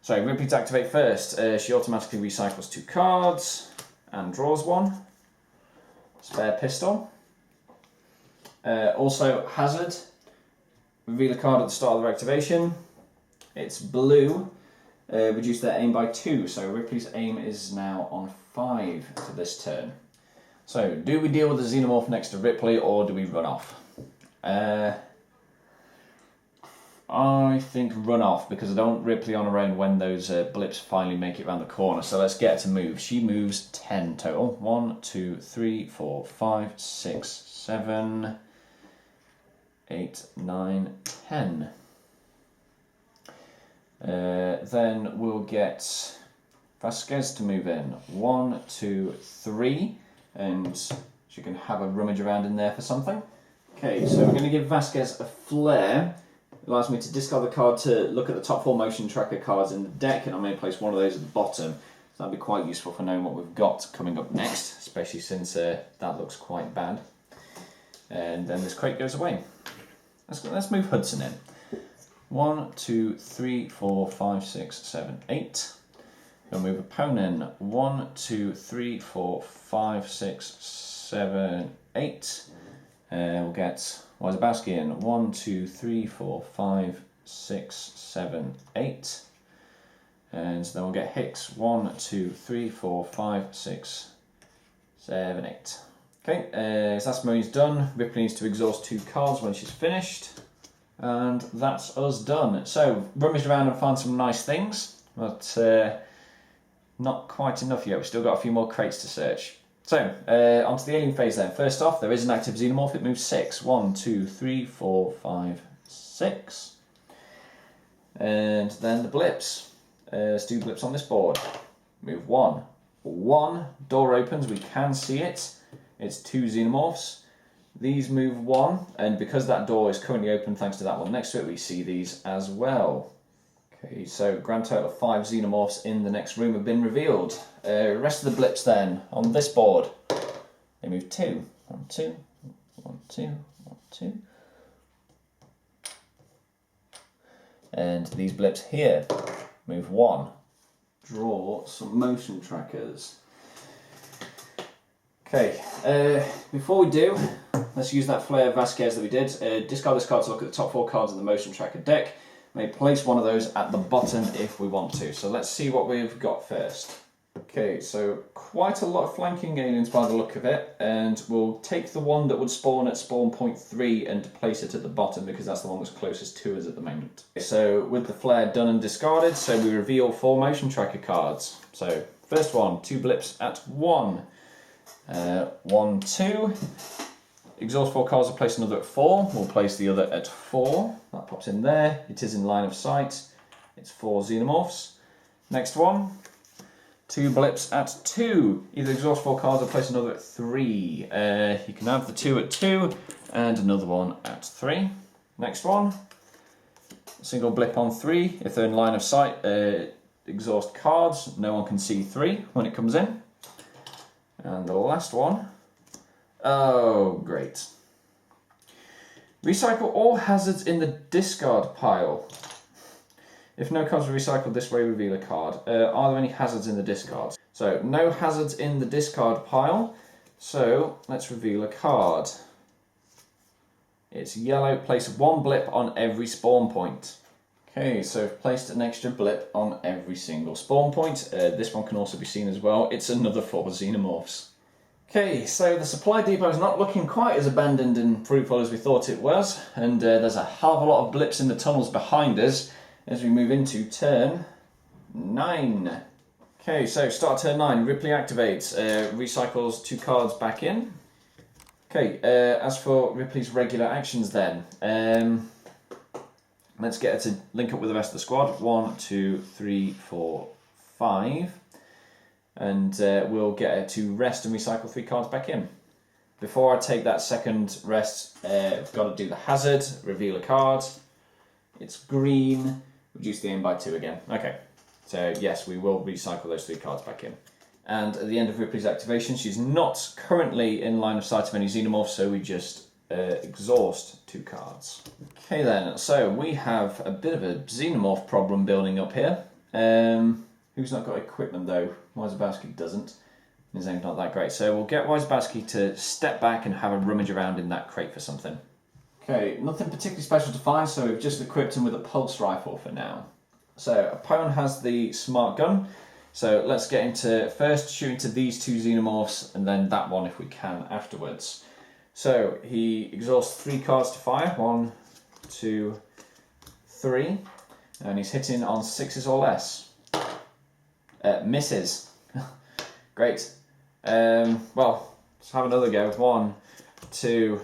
So Ripley to activate first. She automatically recycles 2 cards and draws 1. Spare pistol. Also hazard. Reveal a card at the start of their activation. It's blue. Reduce their aim by 2. So Ripley's aim is now on 5 for this turn. So do we deal with the Xenomorph next to Ripley or do we run off? I think run off, because I don't want Ripley on her own when those blips finally make it around the corner. So let's get her to move. She moves 10 total. 1, 2, 3, 4, 5, 6, 7, 8, 9, 10. Then we'll get Vasquez to move in. 1, 2, 3. And she can have a rummage around in there for something. Okay, so we're going to give Vasquez a flare. It allows me to discard the card to look at the top 4 motion tracker cards in the deck, and I'm going to place one of those at the bottom. So that'll be quite useful for knowing what we've got coming up next, especially since that looks quite bad. And then this crate goes away. Let's move Hudson in. 1, 2, 3, 4, 5, 6, 7, 8. We'll move opponent 1, 2, 3, 4, 5, 6, 7, 8. We'll get Wazabowski in 1, 2, 3, 4, 5, 6, 7, 8. And then we'll get Hicks 1, 2, 3, 4, 5, 6, 7, 8. Okay, so that's Marie's done. Ripley needs to exhaust 2 cards when she's finished. And that's us done. So, rummage around and find some nice things, but not quite enough yet. We've still got a few more crates to search. So, onto the alien phase then. First off, there is an active Xenomorph. It moves 6. 1, 2, 3, 4, 5, 6. And then the blips. There's 2 blips on this board. Move 1. 1. Door opens. We can see it. It's 2 Xenomorphs. These move 1. And because that door is currently open thanks to that one next to it, we see these as well. Okay, so grand total of 5 Xenomorphs in the next room have been revealed. Rest of the blips then, on this board, they move 2. 1, 2, 1, 2, 1, 2. And these blips here move 1. Draw some motion trackers. Okay, before we do, let's use that Flare Vasquez that we did. Discard this card to look at the top 4 cards in the motion tracker deck. May place one of those at the bottom if we want to. So let's see what we've got first. Okay, so quite a lot of flanking aliens by the look of it, and we'll take the one that would spawn at spawn point 3 and place it at the bottom because that's the one that's closest to us at the moment. So with the flare done and discarded, so we reveal 4 motion tracker cards. So first one, 2 blips at 1. 1, 2. Exhaust 4 cards, we'll place another at 4. We'll place the other at 4. That pops in there. It is in line of sight. It's 4 Xenomorphs. Next one. 2 blips at 2. Either exhaust 4 cards or place another at 3. You can have the 2 at 2 and another one at 3. Next one. A single blip on 3. If they're in line of sight, exhaust cards. No one can see 3 when it comes in. And the last one. Oh, great. Recycle all hazards in the discard pile. If no cards are recycled this way, reveal a card. Are there any hazards in the discards? So, no hazards in the discard pile. So, let's reveal a card. It's yellow. Place 1 blip on every spawn point. Okay, so I've placed an extra blip on every single spawn point. This one can also be seen as well. It's another 4 Xenomorphs. Okay, so the supply depot is not looking quite as abandoned and fruitful as we thought it was, and there's a hell of a lot of blips in the tunnels behind us as we move into turn 9. Okay, so start turn 9, Ripley activates, recycles 2 cards back in. Okay, as for Ripley's regular actions then, let's get her to link up with the rest of the squad. 1, 2, 3, 4, 5. And we'll get her to rest and recycle 3 cards back in. Before I take that second rest, I've got to do the hazard, reveal a card. It's green, reduce the aim by 2 again. Okay, so yes, we will recycle those 3 cards back in. And at the end of Ripley's activation, she's not currently in line of sight of any Xenomorphs, so we just exhaust 2 cards. Okay then, so we have a bit of a Xenomorph problem building up here. Who's not got equipment though? Wysabowski doesn't. His aim's not that great. So we'll get Wysabowski to step back and have a rummage around in that crate for something. Okay, nothing particularly special to find, so we've just equipped him with a pulse rifle for now. So Apone has the smart gun. So let's get him to first shoot into these two xenomorphs and then that one if we can afterwards. So he exhausts 3 cards to fire. 1, 2, 3. And he's hitting on 6s or less. Misses. Great. Well, let's have another go. 1, 2,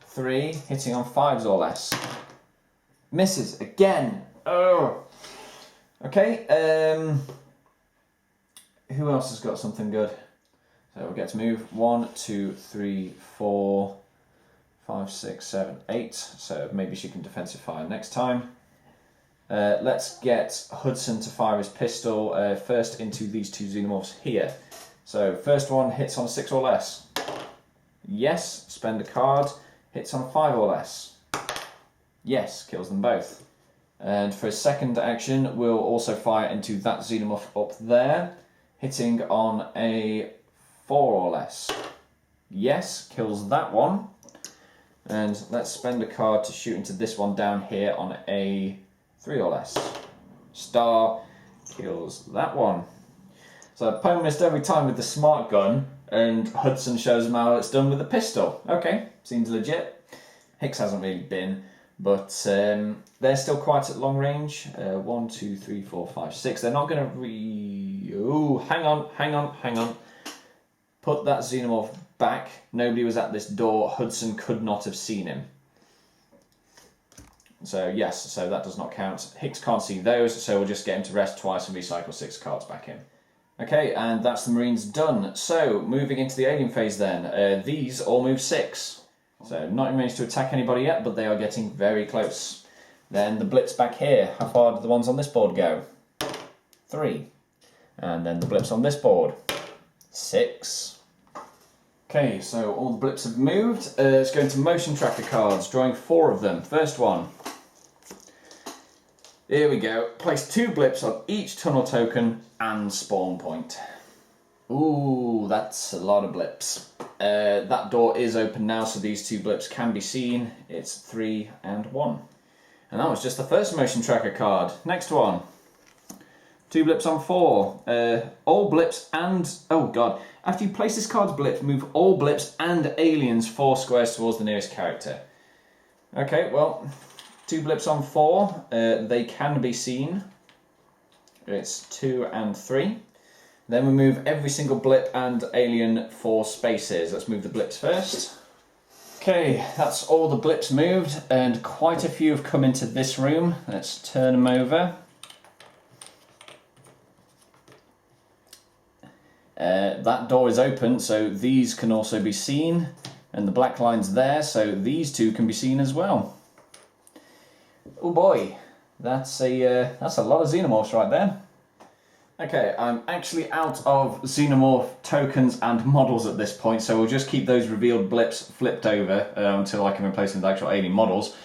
3. Hitting on 5s or less. Misses again. Oh. Okay. Who else has got something good? So we'll get to move 1, 2, 3, 4, 5, 6, 7, 8. So maybe she can defensive fire next time. Let's get Hudson to fire his pistol first into these two xenomorphs here. So first one hits on 6 or less. Yes, spend a card. Hits on 5 or less. Yes, kills them both. And for his second action, we'll also fire into that xenomorph up there, hitting on a 4 or less. Yes, kills that one. And let's spend a card to shoot into this one down here on a 3 or less. Star kills that one. So Poe missed every time with the smart gun, and Hudson shows him how it's done with the pistol. Okay, seems legit. Hicks hasn't really been, but they're still quite at long range. 1, 2, 3, 4, 5, 6. They're not going to Ooh, hang on. Put that xenomorph back. Nobody was at this door. Hudson could not have seen him. So yes, so that does not count. Hicks can't see those, so we'll just get him to rest twice and recycle 6 cards back in. Okay, and that's the Marines done. So, moving into the Alien phase then. These all move 6. So, not managed to attack anybody yet, but they are getting very close. Then the blips back here. How far do the ones on this board go? 3. And then the blips on this board. 6. Okay, so all the blips have moved. Let's go into motion tracker cards, drawing 4 of them. First one. Here we go. Place 2 blips on each tunnel token and spawn point. Ooh, that's a lot of blips. That door is open now, so these 2 blips can be seen. It's 3 and 1. And that was just the first motion tracker card. Next one. 2 blips on 4. All blips and... Oh god. After you place this card's blips, move all blips and aliens 4 squares towards the nearest character. Okay, well... 2 blips on 4, they can be seen. It's 2 and 3. Then we move every single blip and alien 4 spaces. Let's move the blips first. Okay, that's all the blips moved, and quite a few have come into this room. Let's turn them over. That door is open, so these can also be seen, and the black line's there, so these 2 can be seen as well. Oh boy, that's a lot of xenomorphs right there. Okay, I'm actually out of xenomorph tokens and models at this point, so we'll just keep those revealed blips flipped over until I can replace them with actual alien models.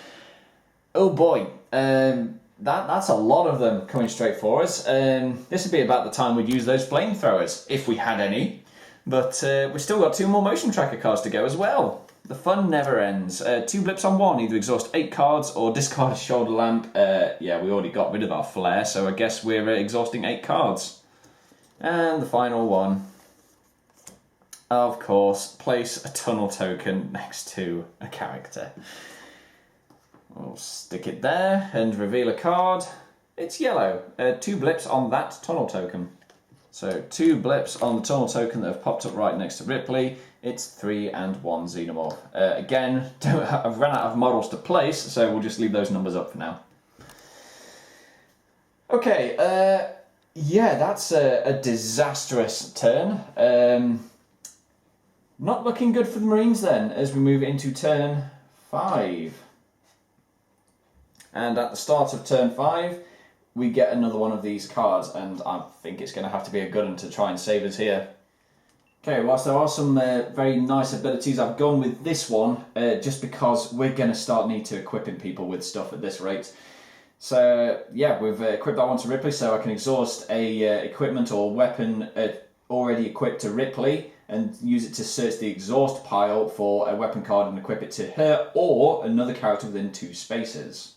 Oh boy, that's a lot of them coming straight for us. This would be about the time we'd use those flamethrowers, if we had any. But we've still got 2 more motion tracker cards to go as well. The fun never ends. 2 blips on 1, either exhaust 8 cards or discard a shoulder lamp. Yeah, we already got rid of our flare, so I guess we're exhausting 8 cards. And the final one. Of course, place a tunnel token next to a character. We'll stick it there and reveal a card. It's yellow. 2 blips on that tunnel token. So 2 blips on the tunnel token that have popped up right next to Ripley. It's 3 and 1 xenomorph. Again, I've run out of models to place, so we'll just leave those numbers up for now. Okay, yeah, that's a disastrous turn. Not looking good for the Marines then, as we move into turn 5. And at the start of turn 5, we get another one of these cards, and I think it's going to have to be a good one to try and save us here. Okay, whilst there are some very nice abilities, I've gone with this one just because we're going to start need to equipping people with stuff at this rate. So yeah, we've equipped that one to Ripley, so I can exhaust a equipment or weapon already equipped to Ripley and use it to search the exhaust pile for a weapon card and equip it to her or another character within 2 spaces.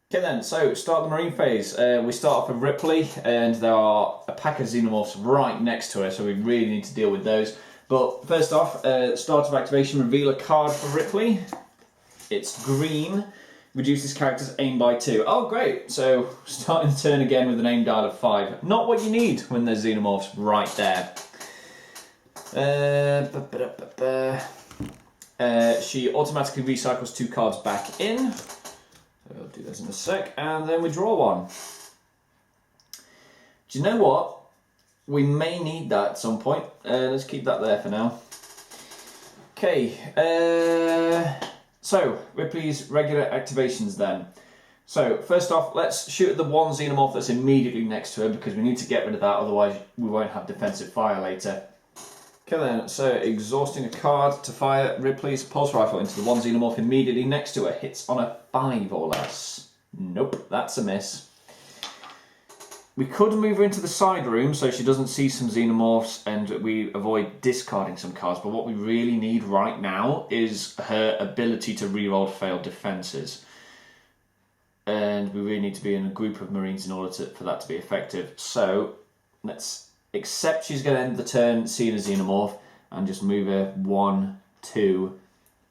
Okay then, so start the Marine phase. We start off with Ripley, and there are a pack of Xenomorphs right next to her, so we really need to deal with those. But first off, start of activation, reveal a card for Ripley. It's green. Reduces character's aim by 2. Oh great, so starting the turn again with an aim dial of 5. Not what you need when there's Xenomorphs right there. She automatically recycles 2 cards back in. So I'll do this in a sec, and then we draw one. Do you know what? We may need that at some point. Let's keep that there for now. Okay, so Ripley's regular activations then. So first off, let's shoot at the one Xenomorph that's immediately next to her because we need to get rid of that, otherwise we won't have defensive fire later. Okay then, so exhausting a card to fire Ripley's pulse rifle into the one Xenomorph immediately next to her. Hits on a 5 or less. Nope, that's a miss. We could move her into the side room so she doesn't see some Xenomorphs and we avoid discarding some cards, but what we really need right now is her ability to reroll failed defences. And we really need to be in a group of Marines in order for that to be effective. So let's accept she's going to end the turn seeing a Xenomorph and just move her 1, 2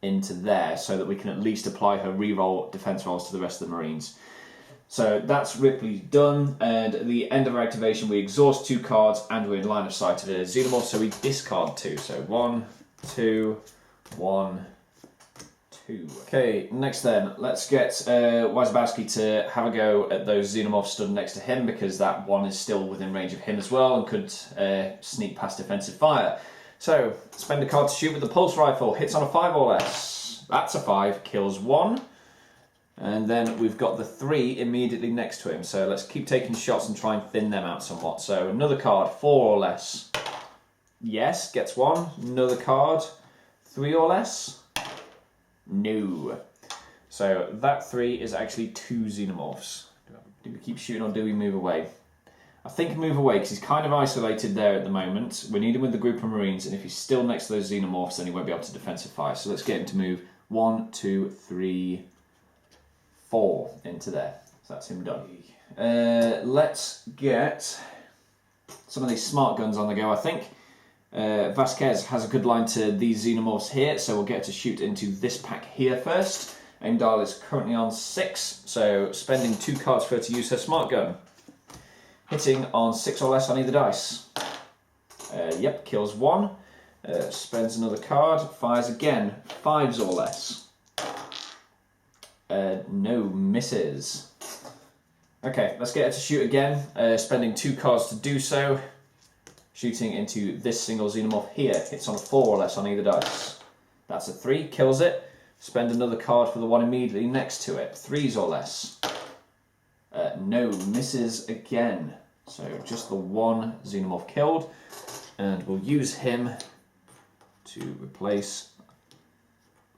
into there so that we can at least apply her reroll defense rolls to the rest of the Marines. So that's Ripley done, and at the end of our activation we exhaust 2 cards and we're in line of sight of the Xenomorph, so we discard 2. So 1, 2, 1, 2. Okay, next then, let's get Wazabowski to have a go at those Xenomorphs stood next to him because that one is still within range of him as well and could sneak past defensive fire. So, spend a card to shoot with the pulse rifle, hits on a 5 or less. That's a 5, kills 1. And then we've got the 3 immediately next to him, so let's keep taking shots and try and thin them out somewhat. So another card, 4 or less. Yes, gets 1. Another card, 3 or less. No. So that 3 is actually 2 Xenomorphs. Do we keep shooting or do we move away? I think move away because he's kind of isolated there at the moment. We need him with the group of Marines, and if he's still next to those Xenomorphs then he won't be able to defensive fire. So let's get him to move 1, 2, 3, 4 into there. So that's him done. Let's get some of these smart guns on the go, I think. Vasquez has a good line to these Xenomorphs here, so we'll get to shoot into this pack here first. Aim dial is currently on 6, so spending 2 cards for her to use her smart gun. Hitting on 6 or less on either dice. Yep, kills 1. Spends another card, fires again, 5s or less. No, misses. Okay, let's get her to shoot again, spending 2 cards to do so. Shooting into this single Xenomorph here, hits on a 4 or less on either dice. That's a 3, kills it. Spend another card for the one immediately next to it, 3s or less. No, misses again. So just the one Xenomorph killed, and we'll use him to replace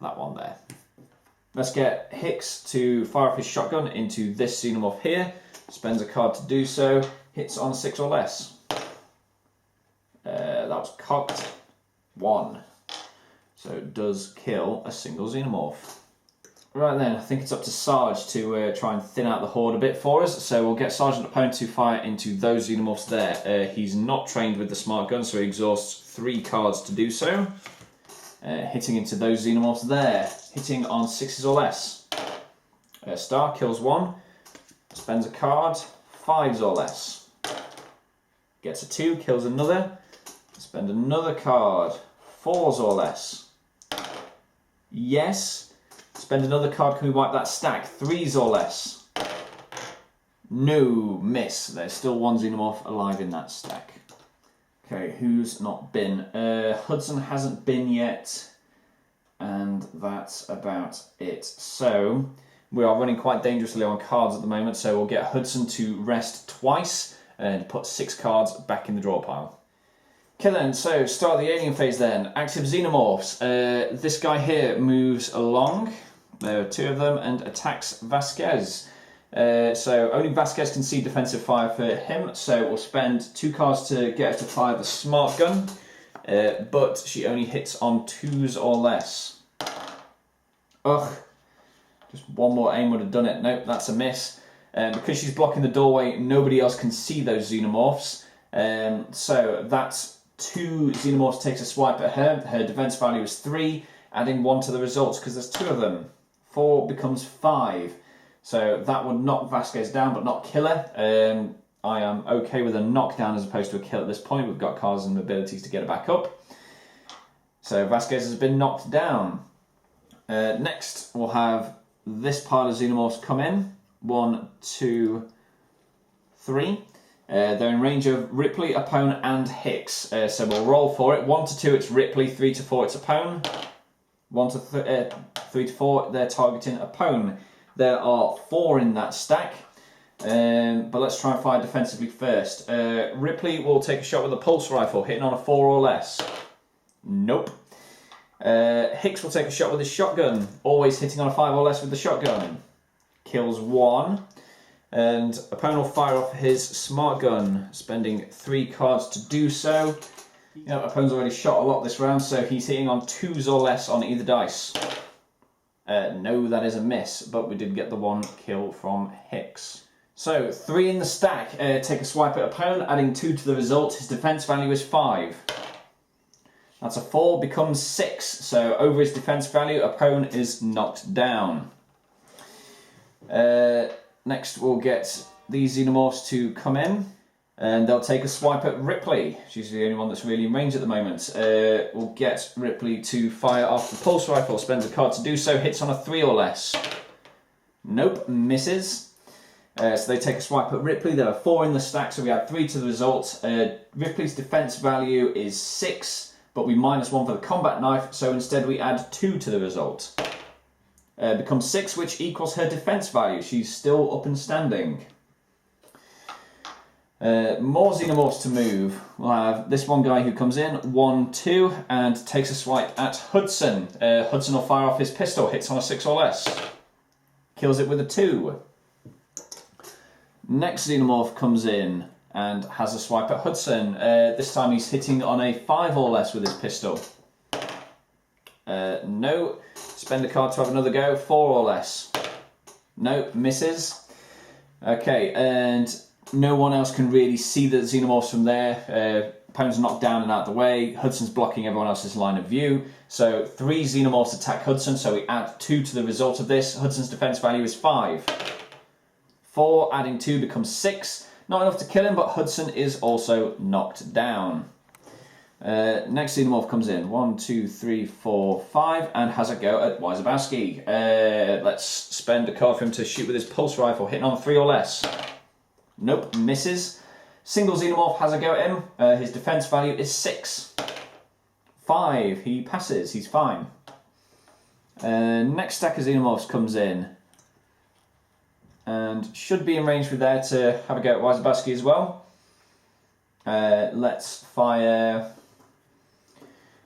that one there. Let's get Hicks to fire off his shotgun into this Xenomorph here. Spends a card to do so. Hits on 6 or less. That was cocked. 1. So it does kill a single Xenomorph. Right then, I think it's up to Sarge to try and thin out the horde a bit for us. So we'll get Sergeant Opponent to fire into those Xenomorphs there. He's not trained with the smart gun, so he exhausts 3 cards to do so. Hitting into those Xenomorphs there. Hitting on 6s or less. Star kills 1. Spends a card. 5s or less. Gets a 2. Kills another. Spend another card. 4s or less. Yes. Spend another card. Can we wipe that stack? 3s or less. No. Miss. There's still one Xenomorph alive in that stack. Okay, who's not been? Hudson hasn't been yet, and that's about it. So, we are running quite dangerously on cards at the moment, so we'll get Hudson to rest twice and put 6 cards back in the draw pile. Okay then, so start the alien phase then. Active Xenomorphs. This guy here moves along, there are 2 of them, and attacks Vasquez. So only Vasquez can see defensive fire for him, so we'll spend 2 cards to get her to fire the smart gun, but she only hits on 2s or less. Ugh, just one more aim would have done it. Nope, that's a miss. Because she's blocking the doorway, nobody else can see those Xenomorphs, so that's 2 Xenomorphs takes a swipe at her. Her defense value is 3, adding 1 to the results because there's 2 of them. 4 becomes 5. So that would knock Vasquez down, but not kill her. I am okay with a knockdown as opposed to a kill at this point. We've got cards and abilities to get her back up. So Vasquez has been knocked down. Next, we'll have this pile of Xenomorphs come in. 1, 2, 3. They're in range of Ripley, Apone, and Hicks. So we'll roll for it. 1 to 2, it's Ripley. 3 to 4, it's Apone. 1 to 3 to 4, they're targeting Apone. There are 4 in that stack, but let's try and fire defensively first. Ripley will take a shot with a pulse rifle, hitting on a 4 or less. Nope. Hicks will take a shot with his shotgun, always hitting on a 5 or less with the shotgun. Kills 1. And Apone will fire off his smart gun, spending 3 cards to do so. You know, Apone's already shot a lot this round, so he's hitting on 2s or less on either dice. No, that is a miss, but we did get the 1 kill from Hicks. So, 3 in the stack. Take a swipe at Apone, adding 2 to the result. His defense value is 5. That's a 4, becomes 6. So, over his defense value, Apone is knocked down. Next, we'll get these Xenomorphs to come in, and they'll take a swipe at Ripley. She's the only one that's really in range at the moment. We'll get Ripley to fire off the pulse rifle, spends a card to do so, hits on a 3 or less. Nope, misses. So they take a swipe at Ripley. There are 4 in the stack, so we add 3 to the result. Ripley's defense value is 6, but we minus 1 for the combat knife, so instead we add 2 to the result. Becomes 6, which equals her defense value. She's still up and standing. More Xenomorphs to move. We'll have this one guy who comes in, 1, 2, and takes a swipe at Hudson. Hudson will fire off his pistol, hits on a 6 or less. Kills it with a 2. Next Xenomorph comes in and has a swipe at Hudson. This time he's hitting on a 5 or less with his pistol. No. Spend a card to have another go, 4 or less. No, misses. Okay, and no one else can really see the Xenomorphs from there. Apone's knocked down and out of the way. Hudson's blocking everyone else's line of view. So 3 Xenomorphs attack Hudson, so we add 2 to the result of this. Hudson's defense value is 5. 4 adding 2 becomes 6. Not enough to kill him, but Hudson is also knocked down. Next Xenomorph comes in, 1, 2, 3, 4, 5, and has a go at Wysabowski. Let's spend a card for him to shoot with his pulse rifle, hitting on a 3 or less. Nope, misses. Single Xenomorph has a go at him. His defense value is 6. 5, he passes, he's fine. Next stack of Xenomorphs comes in, and should be in range for there to have a go at Wysabowski as well. Let's fire...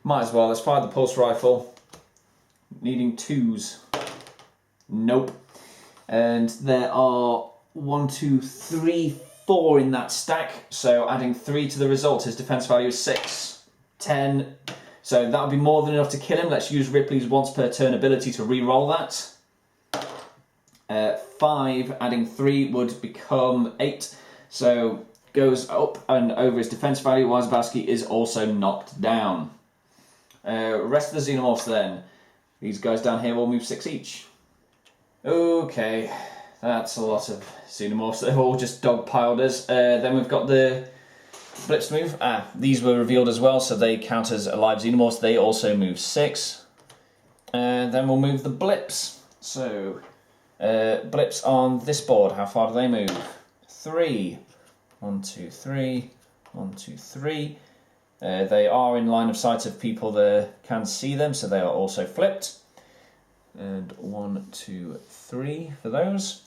Might as well, let's fire the pulse rifle. Needing 2s. Nope. And there are 1, 2, 3, 4 in that stack. So adding 3 to the result, his defense value is 6. 10. So that would be more than enough to kill him. Let's use Ripley's once per turn ability to re-roll that. 5 adding 3 would become 8. So goes up and over his defense value. Wysabowski is also knocked down. Rest of the Xenomorphs then. These guys down here will move 6 each. Okay, that's a lot of Xenomorphs. They've all just dogpiled us. Then we've got the Blips move. These were revealed as well, so they count as alive Xenomorphs. They also move 6. Then we'll move the Blips. So, Blips on this board, how far do they move? 3. 1, 2, 3. 1, 2, 3. They are in line of sight of people that can see them, so they are also flipped. And 1, 2, 3 for those.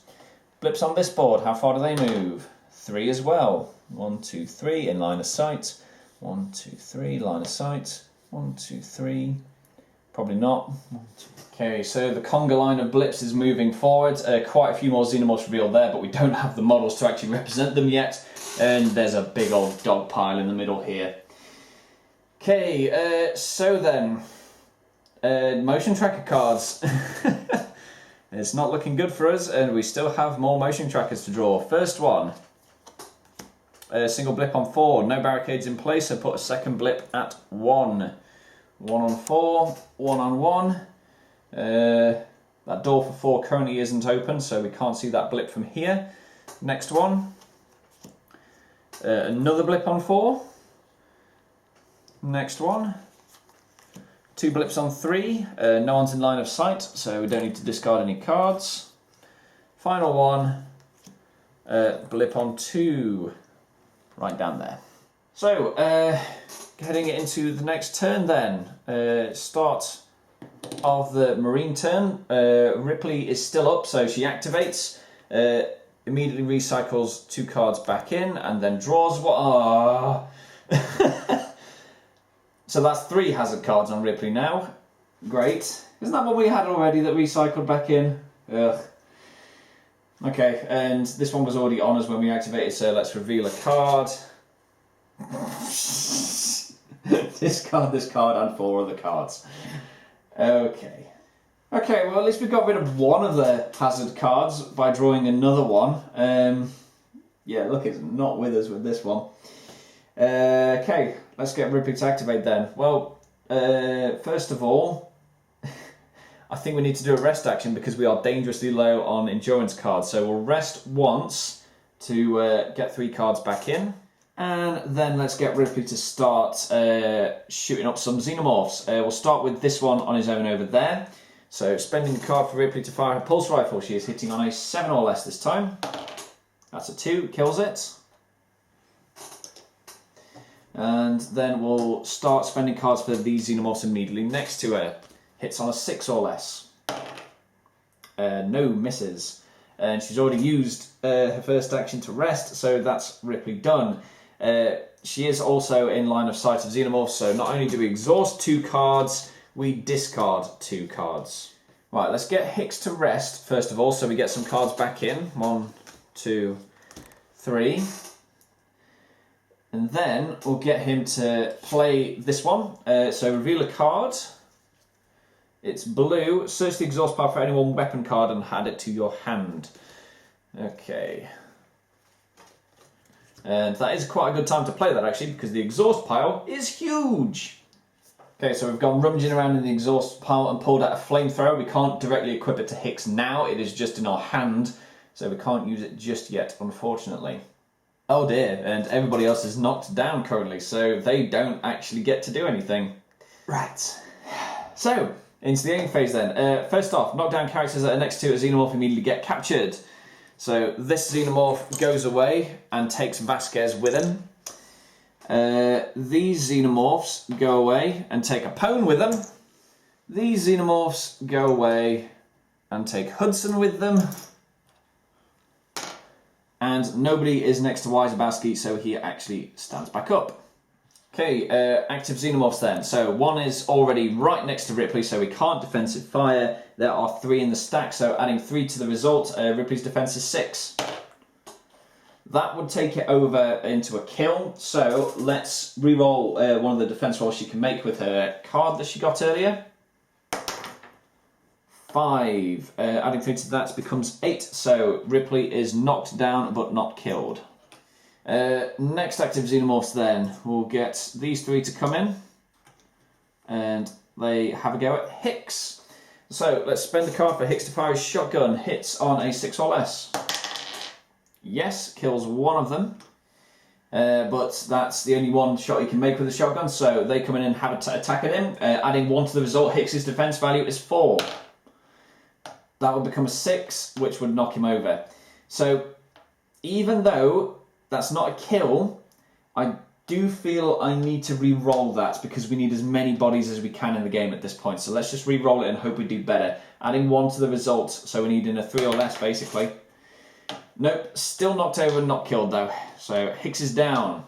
Blips on this board, how far do they move? 3 as well. 1, 2, 3 in line of sight. 1, 2, 3 line of sight. 1, 2, 3. Probably not. Okay, so the Conga line of blips is moving forward. Quite a few more Xenomorphs revealed there, but we don't have the models to actually represent them yet. And there's a big old dog pile in the middle here. Okay, so then, motion tracker cards. It's not looking good for us, and we still have more motion trackers to draw. First one, a single blip on 4, no barricades in place, so put a second blip at 1. 1 on 4, 1 on 1. That door for 4 currently isn't open, so we can't see that blip from here. Next one, another blip on 4. Next one, 2 blips on 3, no one's in line of sight, so we don't need to discard any cards. Final one, blip on 2, right down there. So, heading into the next turn then, start of the Marine turn. Ripley is still up, so she activates, immediately recycles 2 cards back in, and then draws what? So that's 3 hazard cards on Ripley now. Great. Isn't that what we had already that recycled back in? Ugh. Okay, and this one was already on us when we activated, so let's reveal a card. Discard this card and 4 other cards. Okay. Okay, well at least we got rid of one of the hazard cards by drawing another one. Yeah, look, it's not with us with this one. Okay, let's get Ripley to activate then. Well, first of all, I think we need to do a rest action because we are dangerously low on endurance cards. So we'll rest once to get 3 cards back in. And then let's get Ripley to start shooting up some Xenomorphs. We'll start with this one on his own over there. So spending the card for Ripley to fire her pulse rifle. She is hitting on a 7 or less this time. That's a 2, kills it. And then we'll start spending cards for these Xenomorphs immediately next to her. Hits on a 6 or less. No, misses. And she's already used her first action to rest, so that's Ripley done. She is also in line of sight of Xenomorphs, so not only do we exhaust 2 cards, we discard 2 cards. Right, let's get Hicks to rest first of all, so we get some cards back in. 1, 2, 3. And then we'll get him to play this one. So reveal a card. It's blue. Search the exhaust pile for any one weapon card and add it to your hand. Okay. And that is quite a good time to play that actually, because the exhaust pile is huge. Okay, so we've gone rummaging around in the exhaust pile and pulled out a flamethrower. We can't directly equip it to Hicks now. It is just in our hand, so we can't use it just yet, unfortunately. Oh dear, and everybody else is knocked down currently, so they don't actually get to do anything. Right. So, into the aim phase then. First off, knockdown characters that are next to a Xenomorph immediately get captured. So this Xenomorph goes away and takes Vasquez with him. These Xenomorphs go away and take a Pwn with them. These Xenomorphs go away and take Hudson with them. And nobody is next to Wysabowski, so he actually stands back up. Okay, active Xenomorphs then. So one is already right next to Ripley, so we can't defensive fire. There are 3 in the stack, so adding 3 to the result, Ripley's defense is 6. That would take it over into a kill, so let's re-roll one of the defense rolls she can make with her card that she got earlier. 5. Adding 3 to that becomes 8, so Ripley is knocked down but not killed. Next active Xenomorphs then, we'll get these 3 to come in, and they have a go at Hicks. So let's spend the card for Hicks to fire his shotgun. Hits on a 6 or less. Yes, kills one of them, but that's the only one shot he can make with a shotgun, so they come in and have an attack at him. Adding 1 to the result, Hicks's defense value is 4. That would become a 6, which would knock him over. So even though that's not a kill, I do feel I need to re-roll that because we need as many bodies as we can in the game at this point. So let's just re-roll it and hope we do better. Adding 1 to the result, so we need in a 3 or less basically. Nope, still knocked over and not killed though. So Hicks is down.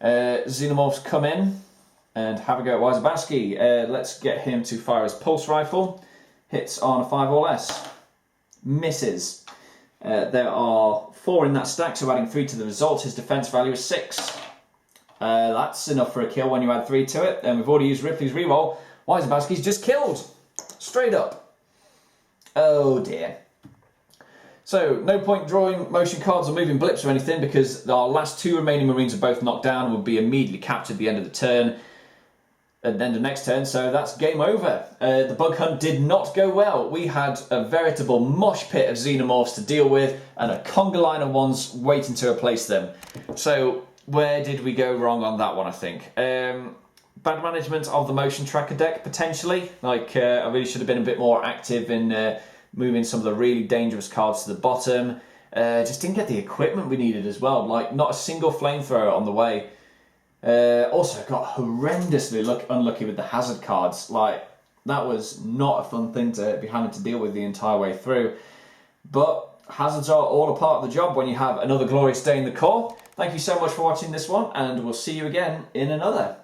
Xenomorphs come in. And have a go at Wysabowski. Let's get him to fire his pulse rifle. Hits on a 5 or less. Misses. There are 4 in that stack, so adding 3 to the result. His defense value is 6. That's enough for a kill when you add 3 to it. And we've already used Ripley's reroll. Wysabowski's just killed. Straight up. Oh dear. So, no point drawing motion cards or moving blips or anything, because our last 2 remaining Marines are both knocked down and will be immediately captured at the end of the turn. At the end of next turn, so that's game over. The bug hunt did not go well. We had a veritable mosh pit of Xenomorphs to deal with and a conga line of ones waiting to replace them. So where did we go wrong on that one, I think? Bad management of the motion tracker deck, potentially. Like, I really should have been a bit more active in moving some of the really dangerous cards to the bottom. Just didn't get the equipment we needed as well. Like, not a single flamethrower on the way. Also got horrendously unlucky with the hazard cards. Like, that was not a fun thing to be having to deal with the entire way through. But hazards are all a part of the job when you have another glorious day in the Corps. Thank you so much for watching this one, and we'll see you again in another.